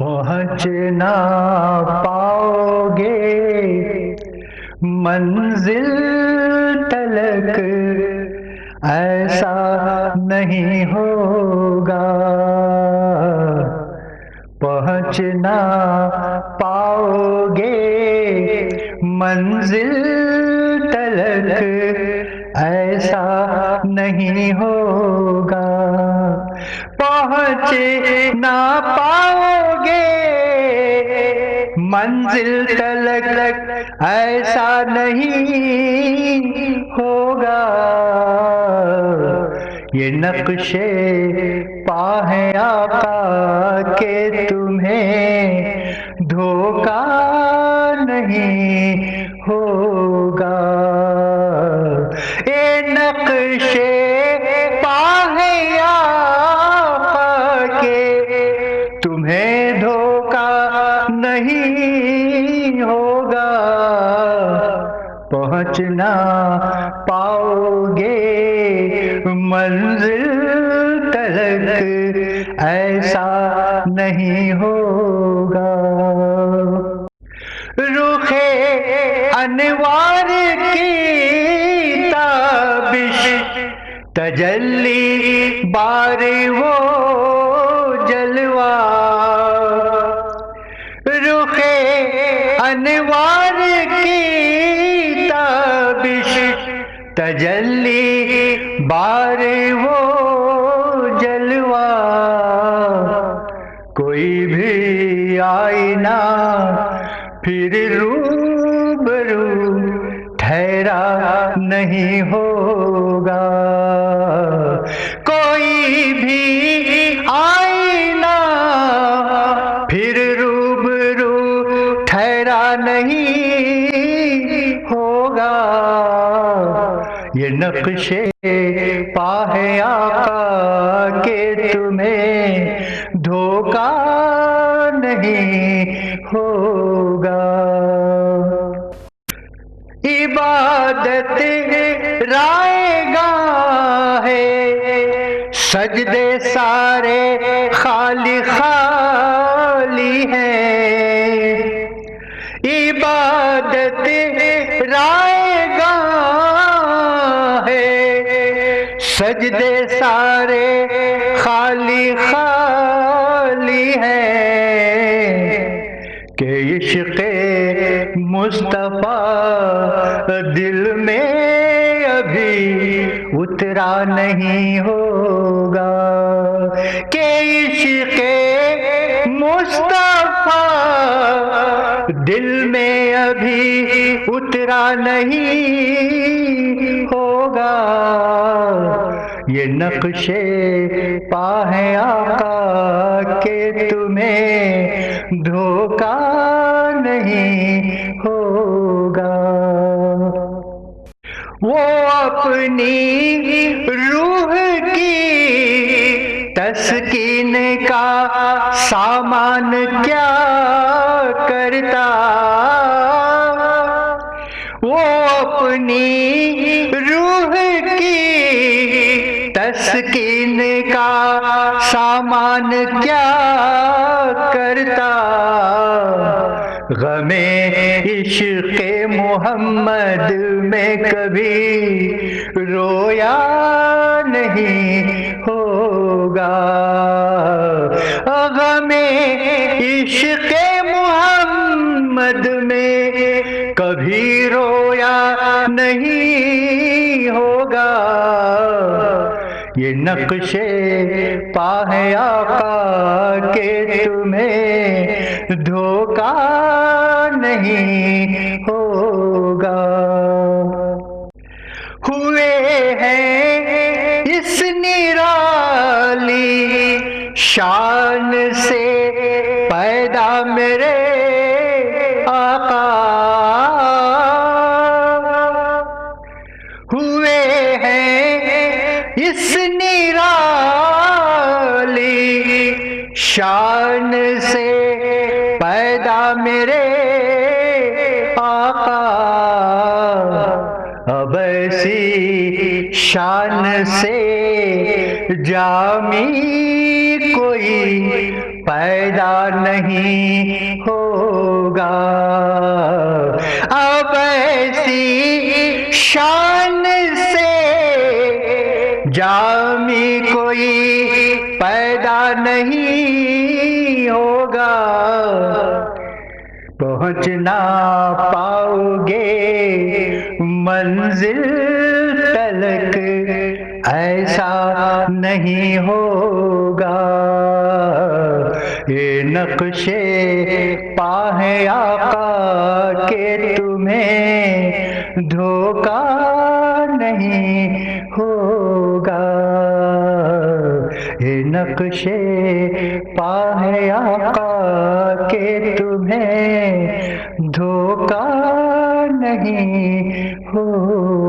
پہنچ نہ پاؤ گے منزل تلک، ایسا نہیں ہوگا۔ پہنچ نہ پاؤ گے منزل تلک، ایسا نہیں ہوگا۔ پہنچ نہ پاؤ گے منزل تلک، ایسا نہیں ہوگا۔ یہ نقش پا ہے آقا کہ تمہیں دھوکہ نہیں ہوگا۔ یہ نقش پا ہے آقا کہ تمہیں دھوکہ نہیں ہوگا۔ پہنچ نہ پاؤ گے منزل تلک، ایسا نہیں ہوگا۔ رخ انوار کی تابش، تجلی بار وہ جلوہ، رخ انوار کی تابش، تجلی بار وہ جلوہ۔ کوئی بھی آئینہ پھر روبرو ٹھہرا نہیں ہوگا۔ کوئی بھی آئینہ پھر روبرو ٹھہرا نہیں ہوگا۔ یہ نقش پا ہے آقا کہ تمہیں دھوکہ نہیں ہوگا۔ عبادت رائے گاہ ہے، سجدے سارے خالی خالی ہیں۔ عبادت رائے گاہ ہے، سجدے سارے خالی خالی ہیں۔ کہ عشق مصطفیٰ دل میں ابھی اترا نہیں ہوگا۔ کہ عشق مصطفیٰ دل میں ابھی اترا نہیں ہوگا۔ یہ نقش پا ہے آقا کہ تمہیں دھوکہ نہیں ہوگا۔ وہ اپنی روح کی تسکین کا سامان کیا کرتا، وہ اپنی روح کی تسکین کا سامان کیا کرتا۔ غم عشق محمد میں کبھی رویا نہیں ہوگا۔ غم عشق محمد میں کبھی رویا نہیں ہوگا۔ یہ نقش پا ہے آقا کہ تمہیں دھوکہ نہیں ہوگا۔ ہوئے ہیں اس نرالی شان سے پیدا میرے آقا، ہوئے ہیں اس نرالی شان سے پیدا میرے آقا۔ اب ایسی شان سے جامی کوئی پیدا نہیں ہوگا، اب ایسی شان سے جامی کوئی پیدا نہیں ہوگا، پہنچ نہ پاؤ گے منزل تلک، ایسا نہیں ہوگا، یہ نقش پا ہے آقا کہ تمہیں دھوکا نہیں ہوگا، یہ نقش پا ہے آقا کہ تمہیں دھوکا نہیں ہوگا۔